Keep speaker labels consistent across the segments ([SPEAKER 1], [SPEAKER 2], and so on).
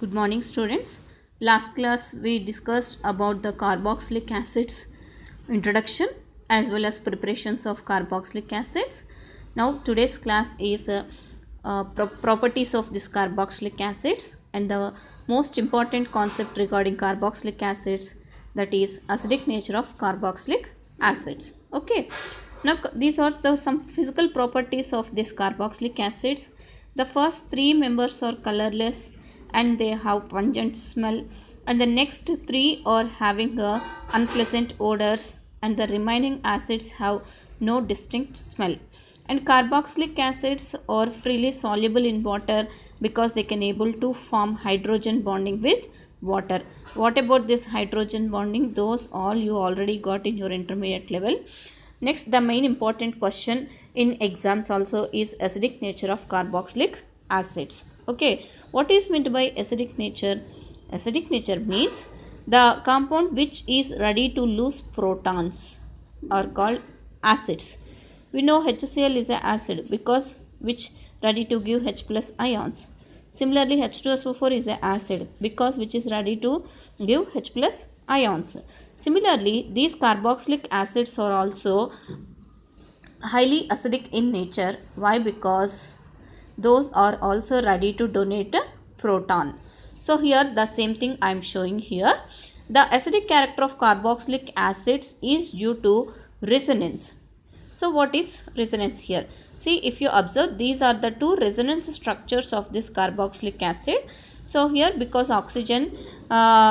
[SPEAKER 1] Good morning, students. Last class we discussed about the carboxylic acids introduction as well as preparations of carboxylic acids. Now today's class is properties of this carboxylic acids and the most important concept regarding carboxylic acids, that is acidic nature of carboxylic acids. Okay. Now these are some physical properties of this carboxylic acids. The first three members are colorless and they have pungent smell, and the next three are having unpleasant odors, and the remaining acids have no distinct smell. And carboxylic acids are freely soluble in water because they can able to form hydrogen bonding with water. What about this hydrogen bonding? Those all you already got in your intermediate level. Next, the main important question in exams also is acidic nature of carboxylic acids. Okay, what is meant by acidic nature? Acidic nature means the compound which is ready to lose protons are called acids. We know HCl is an acid because which ready to give H plus ions. Similarly, H2SO4 is an acid because which is ready to give H plus ions. Similarly, these carboxylic acids are also highly acidic in nature. Why? Because those are also ready to donate a proton. So here the same thing I am showing here. The acidic character of carboxylic acids is due to resonance. So what is resonance here? See, if you observe, these are the two resonance structures of this carboxylic acid. So here, because oxygen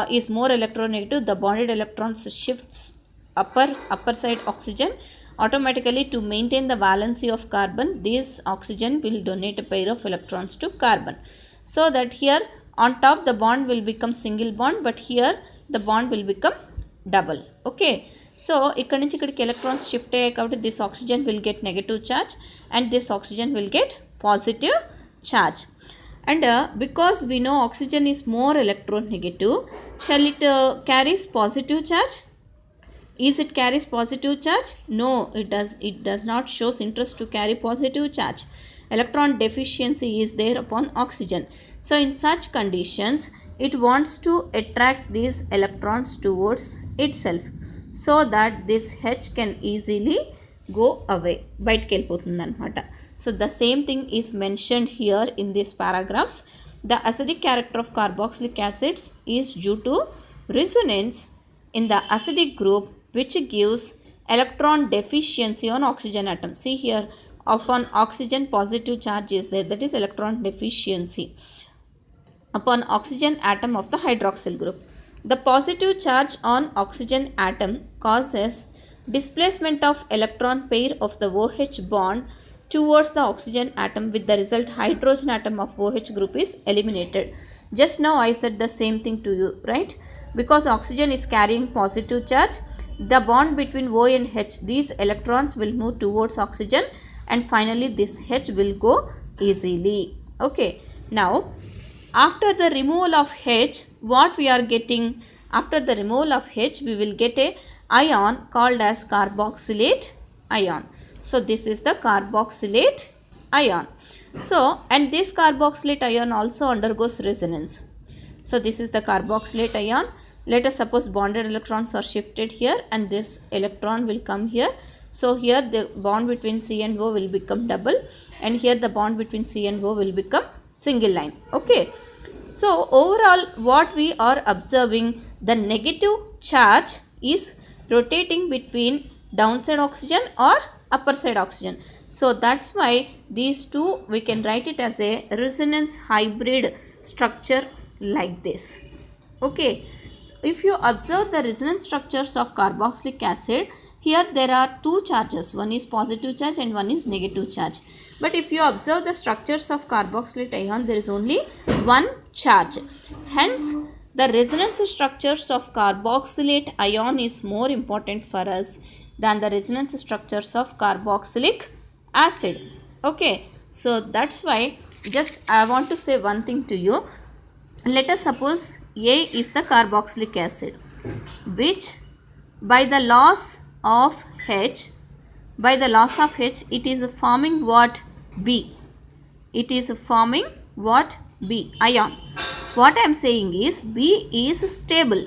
[SPEAKER 1] is more electronegative, the bonded electrons shifts upper side oxygen. Automatically, to maintain the valency of carbon, this oxygen will donate a pair of electrons to carbon. So that here on top the bond will become single bond, but here the bond will become double. Okay. So ikkadi nunchi ikkadiki electrons shift ayyayi kabatti this oxygen will get negative charge and this oxygen will get positive charge. And because we know oxygen is more electronegative, shall it carries positive charge? Is it carries positive charge? No, it does not shows interest to carry positive charge. Electron deficiency is there upon oxygen. So in such conditions, it wants to attract these electrons towards itself, so that this H can easily go away. బయటికి వెళ్ళిపోతుంది అన్నమాట. So the same thing is mentioned here in these paragraphs. The acidic character of carboxylic acids is due to resonance in the acidic group, which gives electron deficiency on oxygen atom. See here, upon oxygen positive charge is there, that is electron deficiency upon oxygen atom of the hydroxyl group. The positive charge on oxygen atom causes displacement of electron pair of the OH bond towards the oxygen atom, with the result hydrogen atom of OH group is eliminated. Just now I said the same thing to you, right? Because oxygen is carrying positive charge, the bond between O and H, these electrons will move towards oxygen and finally this H will go easily. Okay. Now after the removal of H, what we are getting? After the removal of H, we will get a ion called as carboxylate ion. So this is the carboxylate ion. So, and this carboxylate ion also undergoes resonance. So this is the carboxylate ion. Let us suppose bonded electrons are shifted here and this electron will come here. So here the bond between C and O will become double, and here the bond between C and O will become single line. Okay. So overall what we are observing, the negative charge is rotating between downside oxygen or upper side oxygen. So that's why these two we can write it as a resonance hybrid structure like this. Okay. So if you observe the resonance structures of carboxylic acid, here there are two charges, one is positive charge and one is negative charge. But if you observe the structures of carboxylate ion, there is only one charge. Hence, the resonance structures of carboxylate ion is more important for us than the resonance structures of carboxylic acid. Okay, so that's why just I want to say one thing to you. Let us suppose A is the carboxylic acid, which by the loss of H, it is forming what? B. It is forming what? B, ion. what I am saying is B is stable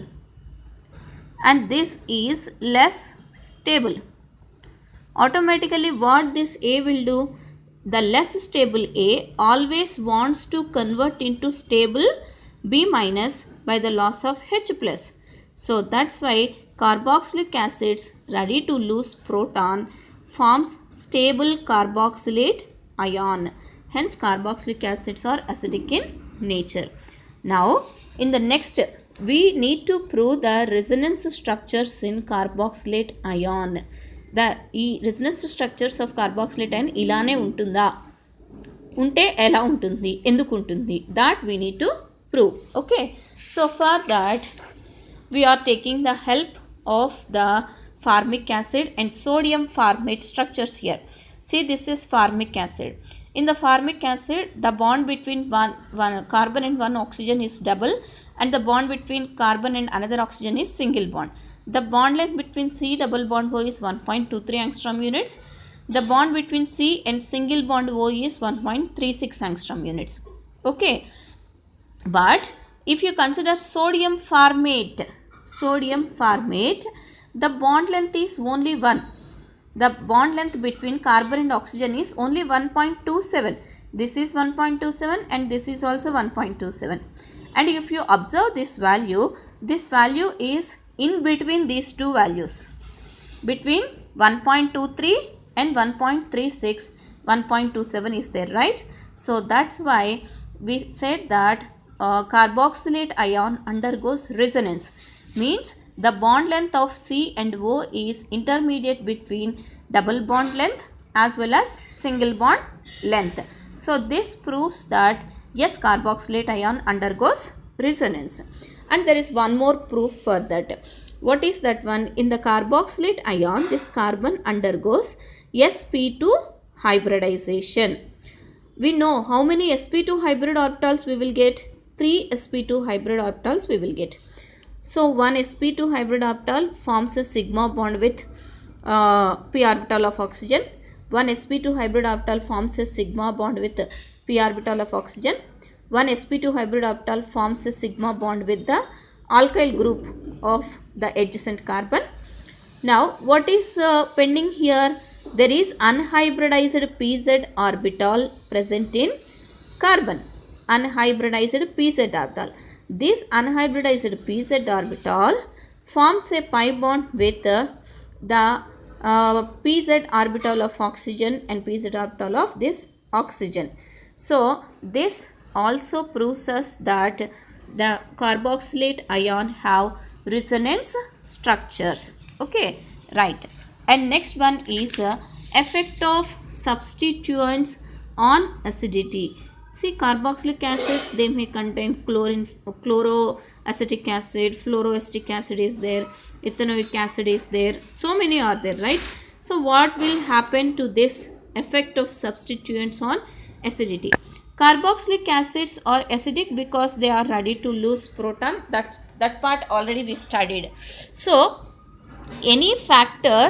[SPEAKER 1] and this is less stable. Automatically what this A will do, the less stable A always wants to convert into stable B minus by the loss of H plus. So that's why carboxylic acids ready to lose proton forms stable carboxylate ion. Hence carboxylic acids are acidic in nature. Now in the next we need to prove the resonance structures in carboxylate ion. ఈ resonance structures of carboxylate ion ఇలానే ఉంటుందా, ఉంటే ఎలా ఉంటుంది, ఎందుకు ఉంటుంది, that we need to prove. Okay, so for that we are taking the help of the formic acid and sodium formate structures here. See, this is formic acid. In the formic acid, the bond between one carbon and one oxygen is double and the bond between carbon and another oxygen is single bond. The bond length between C double bond O is 1.23 angstrom units. The bond between C and single bond O is 1.36 angstrom units. Okay, but if you consider sodium formate, the bond length is only 1. The bond length between carbon and oxygen is only 1.27. This is 1.27 and this is also 1.27. And if you observe this value is in between these two values, between 1.23 and 1.36, 1.27 is there, right? So that's why we said that carboxylate ion undergoes resonance, means the bond length of C and O is intermediate between double bond length as well as single bond length. So this proves that yes, carboxylate ion undergoes resonance. And there is one more proof for that. What is that one? In the carboxylate ion, this carbon undergoes sp2 hybridization. We know how many sp2 hybrid orbitals we will get. 3 sp2 hybrid orbitals we will get. So one sp2 hybrid orbital forms a sigma bond with p orbital of oxygen. One sp2 hybrid orbital forms a sigma bond with p orbital of oxygen. One sp2 hybrid orbital forms a sigma bond with the alkyl group of the adjacent carbon. Now what is pending here? There is unhybridized pz orbital present in carbon. Unhybridized pz orbital. This unhybridized pz orbital forms a pi bond with the pz orbital of oxygen and pz orbital of this oxygen. So this also proves us that the carboxylate ion have resonance structures. Okay, right. And next one is effect of substituents on acidity. See, carboxylic acids, they may contain chloroacetic acid, fluoroacetic acid is there, ethanoic acid is there, so many are there, right? So what will happen to this effect of substituents on acidity? Carboxylic acids are acidic because they are ready to lose proton. That part already we studied. So any factor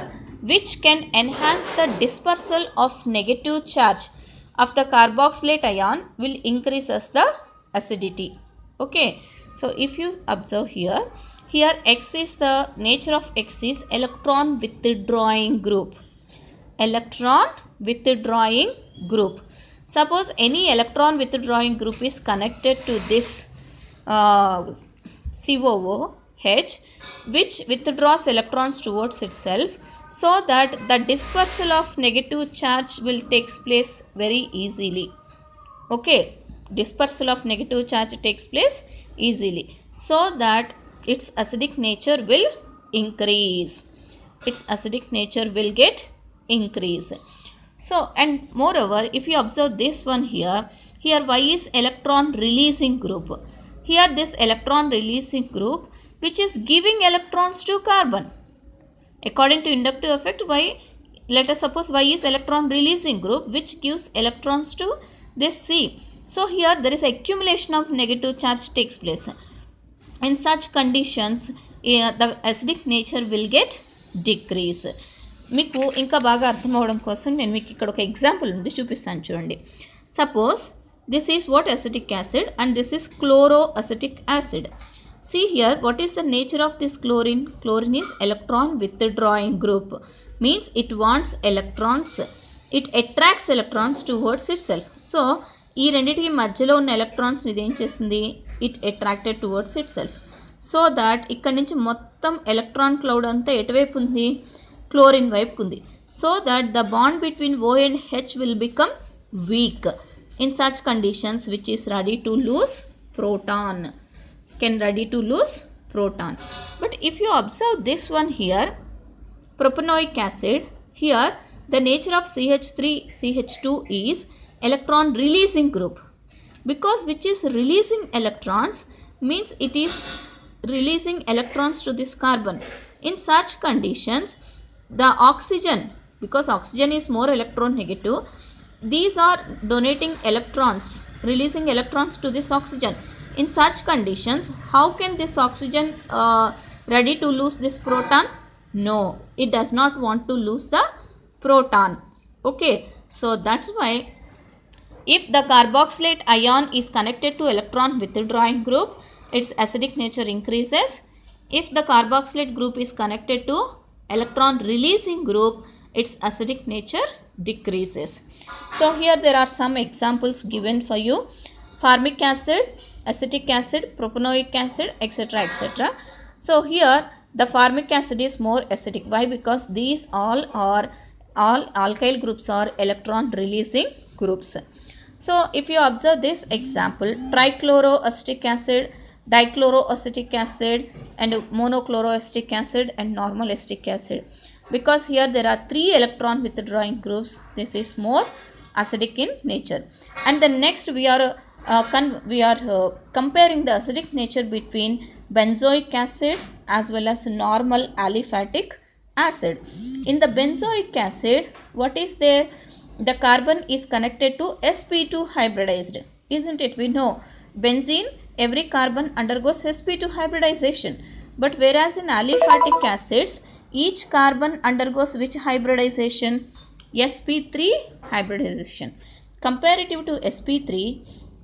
[SPEAKER 1] which can enhance the dispersal of negative charge of the carboxylate ion will increase as the acidity. Okay, so if you observe here X is the nature of X is electron withdrawing group. Electron withdrawing group. Suppose any electron withdrawing group is connected to this COOH, which withdraws electrons towards itself, so that the dispersal of negative charge will take place very easily. Okay, dispersal of negative charge takes place easily, so that its acidic nature will increase. Its acidic nature will get increase. So, and moreover, if you observe this one here Y is electron releasing group. Here this electron releasing group which is giving electrons to carbon. According to inductive effect, let us suppose Y is electron releasing group which gives electrons to this C. So here there is accumulation of negative charge takes place. In such conditions, the acidic nature will get decrease. మీకు ఇంకా బాగా అర్థం అవడం కోసం నేను మీకు ఇక్కడ ఒక ఎగ్జాంపుల్ నుండి చూపిస్తాను చూడండి. Suppose This is what? Acetic acid, and this is chloroacetic acid. See here, what is the nature of this chlorine? Chlorine is electron withdrawing group. Means it wants electrons. It attracts electrons towards itself. So, ఈ రెండిటికి మధ్యలో ఉన్న electrons ఇది ఏం చేస్తుంది? It attracted towards it self. So that ఇక్కడ నుంచి మొత్తం ఎలక్ట్రాన్ క్లౌడ్ అంతా ఎటువైపు ఉంది? క్లోరిన్ వైపు ఉంది. So that the bond between O and H will become weak. In such conditions, which is ready to lose proton. Ready to lose proton. But if you observe this one here, propanoic acid, here the nature of CH3CH2 is electron releasing group. Because which is releasing electrons means it is releasing electrons to this carbon. In such conditions, the oxygen, because oxygen is more electronegative, these are donating electrons, releasing electrons to this oxygen. In such conditions, how can this oxygen ready to lose this proton? No, it does not want to lose the proton. Okay, so that's why if the carboxylate ion is connected to electron withdrawing group, its acidic nature increases. If the carboxylate group is connected to electron releasing group, its acidic nature decreases. So here there are some examples given for you. Formic acid, acetic acid, propanoic acid, etc. etc. So here the formic acid is more acidic. Why? Because these all alkyl groups are electron releasing groups. So if you observe this example, trichloroacetic acid, dichloroacetic acid, and monochloroacetic acid, and normal acetic acid. Because here there are 3 electron withdrawing groups, this is more acidic in nature. And the next we are comparing the acidic nature between benzoic acid as well as normal aliphatic acid. In the benzoic acid, what is there? The carbon is connected to sp2 hybridized, isn't it? We know benzene, every carbon undergoes sp2 hybridization. But whereas in aliphatic acids, each carbon undergoes which hybridization? sp3 hybridization. Comparative to sp3,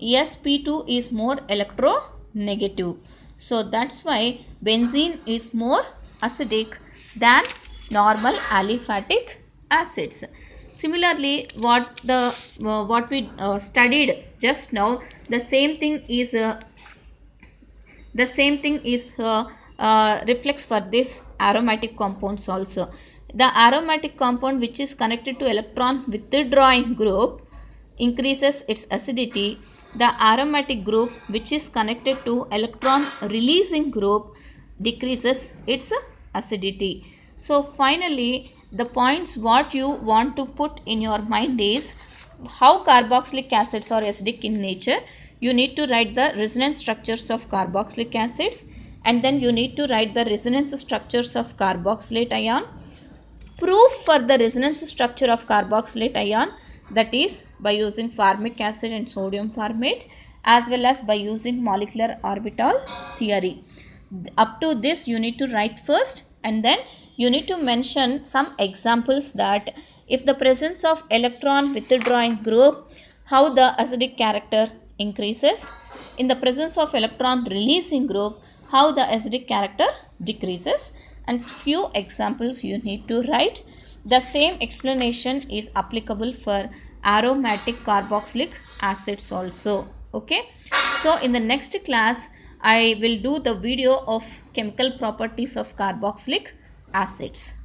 [SPEAKER 1] sp2 is more electronegative. So that's why benzene is more acidic than normal aliphatic acids. Similarly, what we studied just now, the same thing is reflects for this aromatic compounds also. The aromatic compound which is connected to electron withdrawing group increases its acidity. The aromatic group which is connected to electron releasing group decreases its acidity. So finally, the points what you want to put in your mind is how carboxylic acids are acidic in nature. You need to write the resonance structures of carboxylic acids, and then you need to write the resonance structures of carboxylate ion. Proof for the resonance structure of carboxylate ion, that is by using formic acid and sodium formate, as well as by using molecular orbital theory. Up to this you need to write first, and then you need to mention some examples that if the presence of electron withdrawing group, how the acidic character increases. In the presence of electron releasing group, how the acidic character decreases, and few examples you need to write. The same explanation is applicable for aromatic carboxylic acids also. Okay, so in the next class I will do the video of chemical properties of carboxylic acids.